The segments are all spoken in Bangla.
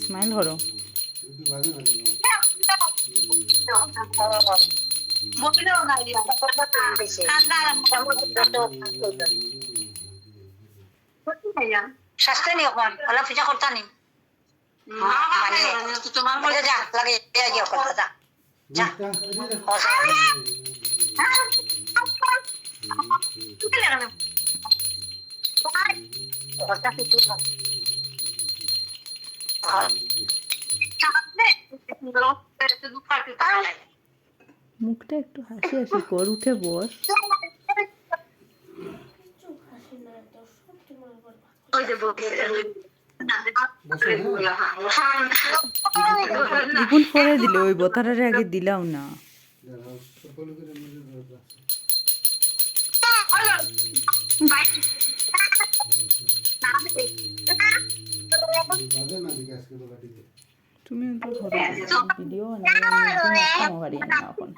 স্মাইল করো। শাস্ত্রে নি এখন ওলা পূজা করতা নি মানে তোমার মধ্যে যা লাগে ইয়ে করতা যা যা মুখটা একটু হাসি হাসি কর, উঠে বস। দ্বিগুণ পরে দিলে ওই বোতারের আগে দিলাও না। তুমি একটু ভিডিও বানাই না এখন।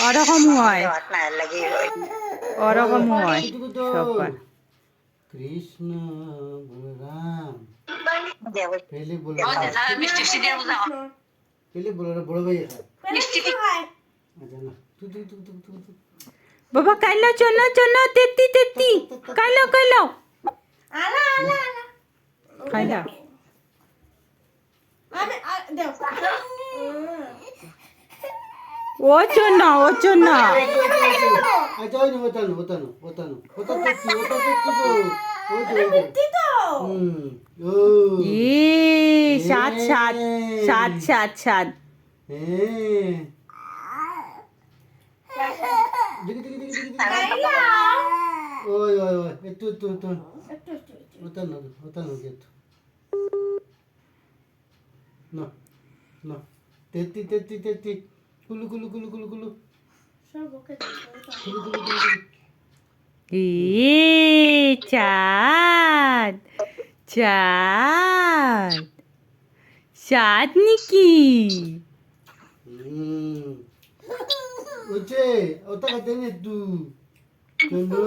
ওরকম হয়, ওরকম হয় সবার। কৃষ্ণ বলরাম पहले बोलो रे बड़ो भाई अच्छा ना तू বাবা কাইলো চলো চলো, তেত্তি তেত্তি কাইলো কাইলো আলা আলা আলা খাইলা। আমি দেও ও চন্না ও চন্না अच्छा ओए होता नो होता तेती को ओ जो মিষ্টি তো ओ ই সাত সাত সাত সাত সাত। খাইলা ओए ओए ओए तू একটু होता नो गेट ना ना तेती कुलु সব ওকে कुलु ই চাঁদ চাঁদ চাঁদ নাকি? ওচে ওটা কাতে নে তু চলো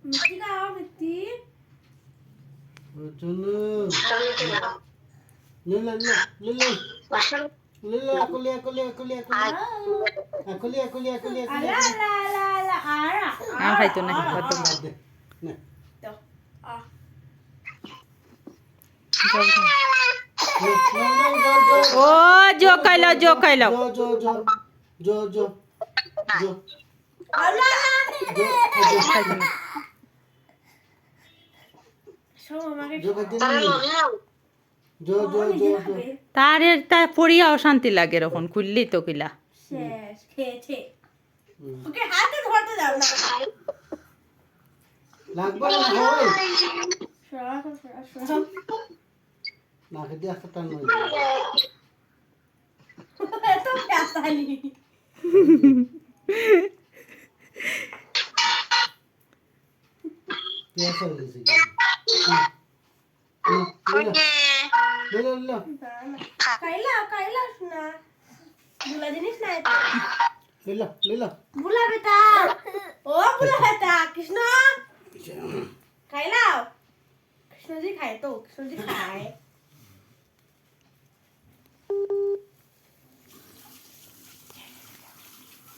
মিষ্টি খাও মিষ্টি ও চলো ले अकोले আলা আলা আলা আলা আরা আমি খাইতো না কত ना দাও আ ও জো খাইলো জো খাইলো। जो আলা সব আমাকে जो कहते हैं जो তার পড়িয়াও শান্তি লাগে এরকম খুললেই তো কিলা। শেষ খেয়েছে ওকে হাতে ধরতে দাও না লাগবে না হয় সব না খেতে একটা টান নয় এত প্যাসালি পেঁয়াজ হয়ে গেছে লে খাইলা শোনা বুলা জিনিস না এটা ले বুলা বেটা ও বুলা বেটা কৃষ্ণ খাইলা কৃষ্ণজি খায় তো কৃষ্ণজি খায়